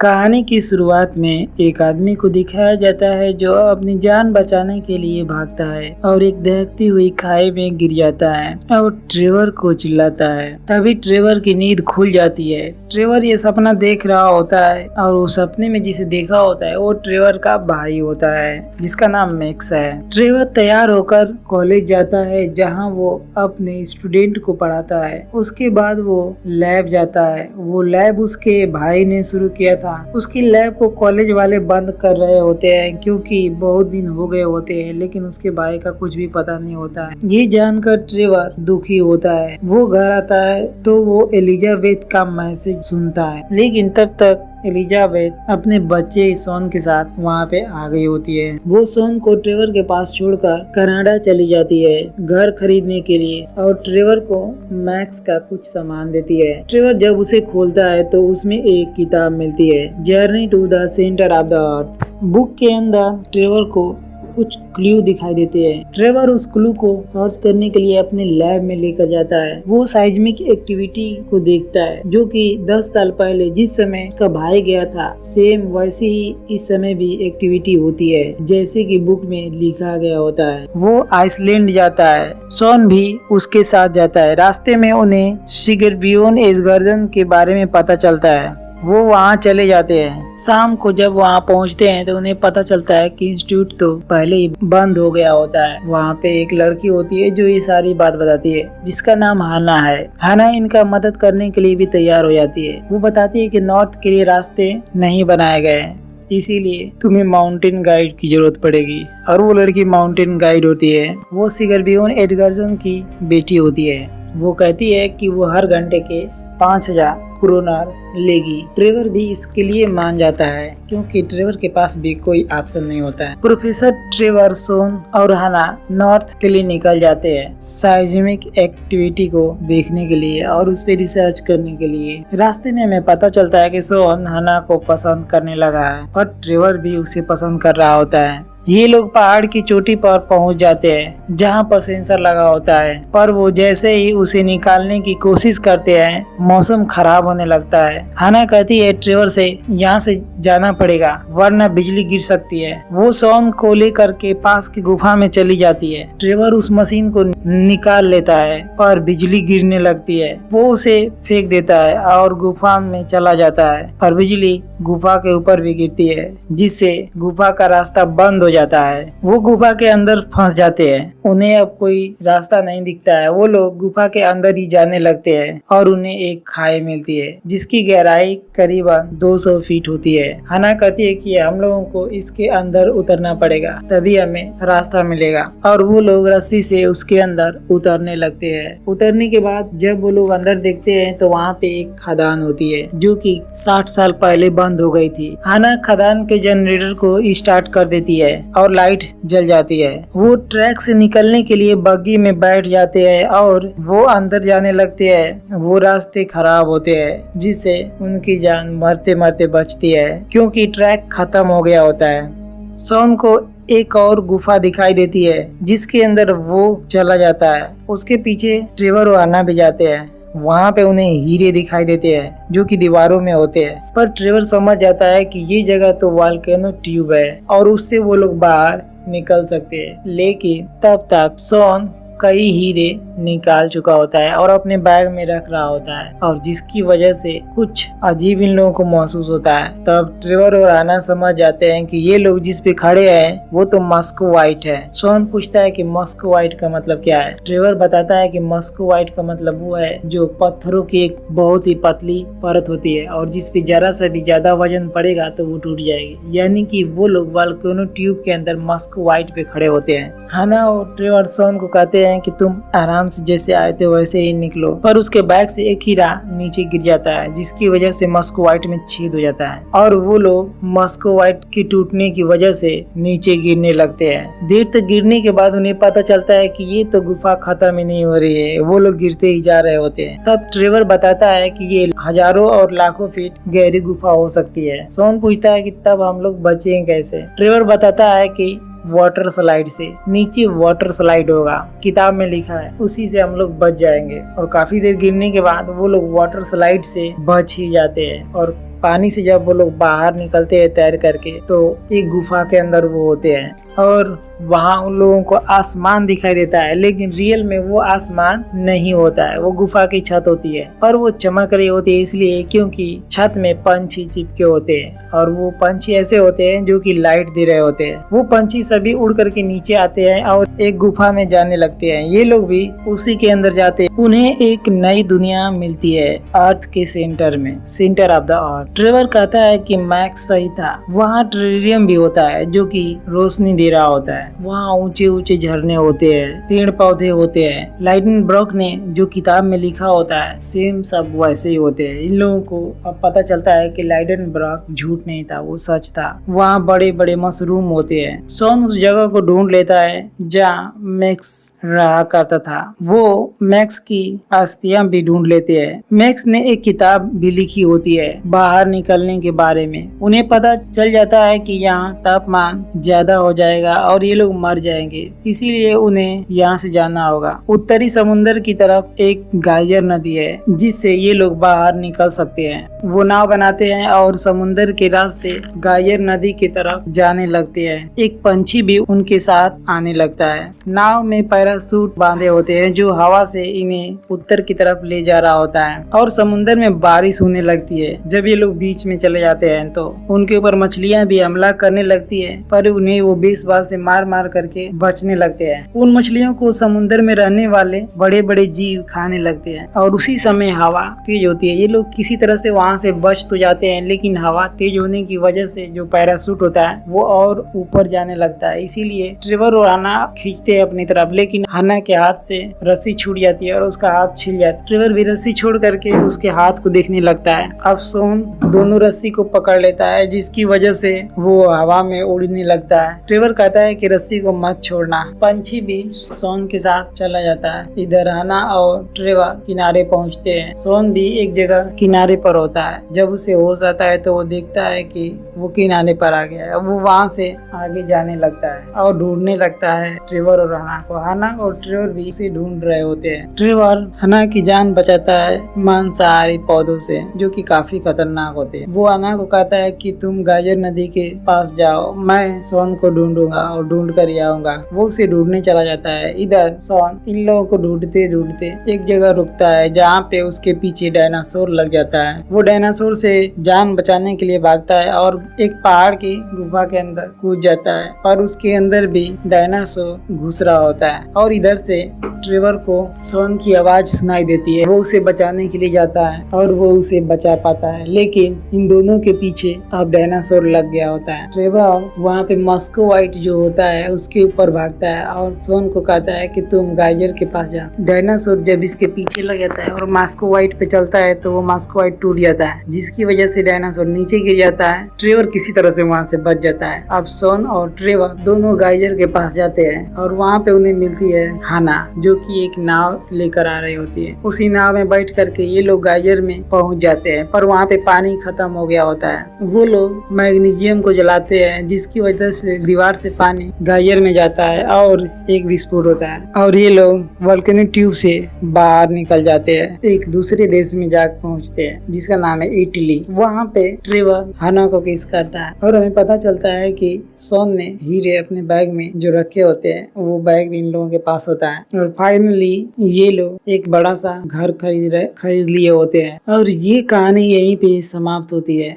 कहानी की शुरुआत में एक आदमी को दिखाया जाता है जो अपनी जान बचाने के लिए भागता है और एक दहकती हुई खाई में गिर जाता है और ट्रेवर को चिल्लाता है। तभी ट्रेवर की नींद खुल जाती है। ट्रेवर ये सपना देख रहा होता है और उस सपने में जिसे देखा होता है वो ट्रेवर का भाई होता है जिसका नाम मैक्स है। ट्रेवर तैयार होकर कॉलेज जाता है जहाँ वो अपने स्टूडेंट को पढ़ाता है। उसके बाद वो लैब जाता है। वो लैब उसके भाई ने शुरू किया था। उसकी लैब को कॉलेज वाले बंद कर रहे होते हैं क्योंकि बहुत दिन हो गए होते हैं, लेकिन उसके भाई का कुछ भी पता नहीं होता है। ये जानकर ट्रेवर दुखी होता है। वो घर आता है तो वो एलिजाबेथ का मैसेज सुनता है, लेकिन तब तक एलिजाबेथ अपने बच्चे शॉन के साथ वहाँ पे आ गई होती है। वो शॉन को ट्रेवर के पास छोड़कर कनाडा चली जाती है घर खरीदने के लिए और ट्रेवर को मैक्स का कुछ सामान देती है। ट्रेवर जब उसे खोलता है तो उसमें एक किताब मिलती है, journey to the centre of the earth. Book के अंदर ट्रेवर को कुछ क्लू दिखाई देते हैं। ट्रेवर उस क्लू को सर्च करने के लिए अपने लैब में लेकर जाता है। वो साइज्मिक एक्टिविटी को देखता है जो कि 10 साल पहले जिस समय उसका भाई गया था, सेम वैसे ही इस समय भी एक्टिविटी होती है जैसे कि बुक में लिखा गया होता है। वो आइसलैंड जाता है। शॉन भी उसके साथ जाता है। रास्ते में उन्हें सिगरबियोन एस्गर्जन के बारे में पता चलता है। वो वहाँ चले जाते हैं। शाम को जब वहाँ पहुँचते हैं तो उन्हें पता चलता है कि इंस्टीट्यूट तो पहले ही बंद हो गया होता है। वहाँ पे एक लड़की होती है जो ये सारी बात बताती है, जिसका नाम हाना है। हाना इनका मदद करने के लिए भी तैयार हो जाती है। वो बताती है कि नॉर्थ के लिए रास्ते नहीं बनाए गए हैं, इसीलिए तुम्हें माउंटेन गाइड की जरूरत पड़ेगी। और वो लड़की माउंटेन गाइड होती है। वो सिगरबियोन एस्गर्जन की बेटी होती है। वो कहती है कि वो हर घंटे के 5000 क्रोनर लेगी। ट्रेवर भी इसके लिए मान जाता है क्योंकि ट्रेवर के पास भी कोई ऑप्शन नहीं होता है। प्रोफेसर ट्रेवर, शॉन और हाना नॉर्थ के लिए निकल जाते हैं साइज्मिक एक्टिविटी को देखने के लिए और उस पर रिसर्च करने के लिए। रास्ते में हमें पता चलता है कि शॉन हाना को पसंद करने लगा है और ट्रेवर भी उसे पसंद कर रहा होता है। ये लोग पहाड़ की चोटी पर पहुंच जाते हैं जहां पर सेंसर लगा होता है, पर वो जैसे ही उसे निकालने की कोशिश करते हैं मौसम खराब होने लगता है। हाना कहती है ट्रेवर से यहाँ से जाना पड़ेगा वरना बिजली गिर सकती है। वो शॉन को लेकर के पास की गुफा में चली जाती है। ट्रेवर उस मशीन को निकाल लेता है पर बिजली गिरने लगती है। वो उसे फेंक देता है और गुफा में चला जाता है, पर बिजली गुफा के ऊपर भी गिरती है जिससे गुफा का रास्ता बंद हो जाता है। वो गुफा के अंदर फंस जाते हैं। उन्हें अब कोई रास्ता नहीं दिखता है। वो लोग गुफा के अंदर ही जाने लगते हैं और उन्हें एक खाई मिलती है जिसकी गहराई करीबन 200 फीट होती है। हाना कहती है कि हम लोगों को इसके अंदर उतरना पड़ेगा तभी हमें रास्ता मिलेगा और वो लोग रस्सी से उसके अंदर उतरने लगते हैं। उतरने के बाद जब वो लोग अंदर देखते हैं तो वहाँ पे एक खदान होती है जो कि 60 साल पहले बंद हो गई थी। हाना खदान के जनरेटर को स्टार्ट कर देती है और लाइट जल जाती है। वो ट्रैक से निकलने के लिए बग्गी में बैठ जाते हैं और वो अंदर जाने लगते हैं। वो रास्ते खराब होते हैं जिससे उनकी जान मरते मरते बचती है क्योंकि ट्रैक खत्म हो गया होता है। शॉन को एक और गुफा दिखाई देती है जिसके अंदर वो चला जाता है। उसके पीछे ट्रेवर और हाना भी जाते हैं। वहाँ पे उन्हें हीरे दिखाई देते हैं जो कि दीवारों में होते हैं, पर ट्रेवर समझ जाता है कि ये जगह तो वोल्केनो ट्यूब है और उससे वो लोग बाहर निकल सकते हैं। लेकिन तब तक शॉन कई हीरे निकाल चुका होता है और अपने बैग में रख रहा होता है और जिसकी वजह से कुछ अजीब इन लोगों को महसूस होता है। तब ट्रेवर और हाना समझ जाते हैं कि ये लोग जिस पे खड़े हैं वो तो मस्को वाइट है। शॉन पूछता है कि मस्को वाइट का मतलब क्या है। ट्रेवर बताता है कि मस्को वाइट का मतलब वो है जो पत्थरों की एक बहुत ही पतली परत होती है और जिस पे जरा सा भी ज्यादा वजन पड़ेगा तो वो टूट जाएगी, यानी कि वो लोग वोल्केनो ट्यूब के अंदर मस्को वाइट पे खड़े होते हैं। हाना और ट्रेवर शॉन को कहते हैं कि तुम आराम से जैसे आए थे वैसे ही निकलो, पर उसके बैग से एक हीरा नीचे गिर जाता है जिसकी वजह से मस्को वाइट में छेद हो जाता है और वो लोग मस्को वाइट की टूटने की वजह से नीचे गिरने लगते हैं। देर तक गिरने के बाद उन्हें पता चलता है कि ये तो गुफा खत्म ही नहीं हो रही है, वो लोग गिरते ही जा रहे होते हैं। तब ट्रेवर बताता है कि ये हजारों और लाखों फीट गहरी गुफा हो सकती है। शॉन पूछता है कि तब हम लोग बचेंगे कैसे। ट्रेवर बताता है कि वाटर स्लाइड से। नीचे वाटर स्लाइड होगा, किताब में लिखा है, उसी से हम लोग बच जाएंगे। और काफी देर गिरने के बाद वो लोग वाटर स्लाइड से बच ही जाते हैं और पानी से जब वो लोग बाहर निकलते हैं तैर करके, तो एक गुफा के अंदर वो होते हैं और वहाँ उन लोगों को आसमान दिखाई देता है, लेकिन रियल में वो आसमान नहीं होता है, वो गुफा की छत होती है और वो चमक रही होती है इसलिए क्योंकि छत में पंछी चिपके होते हैं और वो पंछी ऐसे होते हैं जो कि लाइट दे रहे होते हैं। वो पंछी सभी उड़ करके नीचे आते हैं और एक गुफा में जाने लगते हैं। ये लोग भी उसी के अंदर जाते हैं। उन्हें एक नई दुनिया मिलती है अर्थ के सेंटर में, centre of the earth. Trevor कहता है कि मैक्स सही था, वहाँ टेरेरियम भी होता है जो कि रोशनी दे रहा होता है। वहाँ ऊंचे ऊंचे झरने होते हैं, पेड़ पौधे होते हैं। लाइडेनबर्ग ने जो किताब में लिखा होता है सेम सब वैसे ही होते हैं। इन लोगों को अब पता चलता है कि लाइडेनबर्ग झूठ नहीं था, वो सच था। वहाँ बड़े बड़े मशरूम होते हैं। सॉन उस जगह को ढूंढ लेता है जहाँ मैक्स रहा करता था। वो मैक्स की अस्थियां भी ढूंढ लेते हैं। मैक्स ने एक किताब भी लिखी होती है बाहर निकलने के बारे में। उन्हें पता चल जाता है कि यहाँ तापमान ज्यादा हो जाएगा और ये लोग मर जाएंगे, इसीलिए उन्हें यहाँ से जाना होगा। उत्तरी समुद्र की तरफ एक गाइजर नदी है जिससे ये लोग बाहर निकल सकते हैं। वो नाव बनाते हैं और समुद्र के रास्ते गाइजर नदी की तरफ जाने लगते हैं। एक पंछी भी उनके साथ आने लगता है। नाव में पैराशूट बांधे होते हैं जो हवा से इन्हें उत्तर की तरफ ले जा रहा होता है और समुद्र में बारिश होने लगती है। जब ये लोग बीच में चले जाते हैं तो उनके ऊपर मछलियां भी हमला करने लगती है, पर उन्हें वो बेसबाल से मार मार करके बचने लगते हैं। उन मछलियों को समुद्र में रहने वाले बड़े बड़े जीव खाने लगते हैं और उसी समय हवा तेज होती है। ये लोग किसी तरह से वहाँ से बच तो जाते हैं, लेकिन हवा तेज होने की वजह से जो पैराशूट होता है वो और ऊपर जाने लगता है। इसीलिए ट्रेवर और हन्ना खींचते हैं अपनी तरफ, लेकिन हन्ना के हाथ से रस्सी छूट जाती है और उसका हाथ छिल जाता है। ट्रेवर भी रस्सी छोड़ करके उसके हाथ को देखने लगता है। अब सोन दोनों रस्सी को पकड़ लेता है जिसकी वजह से वो हवा में उड़ने लगता है। ट्रेवर कहता है कि रस्सी को मत छोड़ना। पंछी भी सोन के साथ चला जाता है। इधर हन्ना और ट्रेवर किनारे पहुंचते हैं। सोन भी एक जगह किनारे पर होता है। जब उसे होश आता है तो वो देखता है कि वो किनारे पर आ गया है। वो वहाँ से आगे जाने लगता है और ढूंढने लगता है ट्रेवर और हन्ना को। हन्ना और ट्रेवर भी उसे ढूंढ रहे होते हैं। ट्रेवर हन्ना की जान बचाता है मांसाहारी पौधों से जो कि काफी खतरनाक होते हैं। वो हन्ना को कहता है कि तुम गाजर नदी के पास जाओ, मैं सोन को ढूंढूंगा और ढूंढ कर ही आऊंगा। वो उसे ढूंढने चला जाता है। इधर सोन इन लोगों को ढूंढते ढूंढते एक जगह रुकता है जहाँ पे उसके पीछे डायनासोर लग जाता है। वो डायनासोर से जान बचाने के लिए भागता है और एक पहाड़ की गुफा के अंदर कूद जाता है, पर उसके अंदर भी डायनासोर घुस रहा होता है और इधर से ट्रेवर को सोन की आवाज सुनाई देती है। वो उसे बचाने के लिए जाता है और वो उसे बचा पाता है, लेकिन इन दोनों के पीछे अब डायनासोर लग गया होता है। ट्रेवर वहाँ पे मस्को वाइट जो होता है उसके ऊपर भागता है और सोन को कहता है कि तुम गाइजर के पास जा। डायनासोर जब इसके पीछे लग जाता है और मास्को वाइट पे चलता है तो वो मास्को वाइट टूट जाता है, जिसकी वजह से डायनासोर नीचे गिर जाता है। ट्रेवर किसी तरह से वहाँ से बच जाता है। अब सोन और ट्रेवर दोनों गाइजर के पास जाते हैं और वहाँ पे उन्हें मिलती है हन्ना जो कि एक नाव लेकर आ रही होती है। उसी नाव में बैठ करके ये लोग गाइजर में पहुंच जाते हैं, पर वहाँ पे पानी खत्म हो गया होता है। वो लोग मैग्नीशियम को जलाते हैं जिसकी वजह से दीवार से पानी गाइजर में जाता है और एक विस्फोट होता है और ये लोग वोल्केनिक ट्यूब से बाहर निकल जाते हैं। एक दूसरे देश में जाकर पहुँचते हैं जिसका नाम है इटली। वहाँ पे ट्रेवर हन्ना को किस करता है और हमें पता चलता है कि सोन ने हीरे अपने बैग में जो रखे होते हैं वो बैग भी इन लोगों के पास होता है और फाइनली ये लोग एक बड़ा सा घर खरीद लिए होते हैं और ये कहानी यहीं पे समाप्त होती है।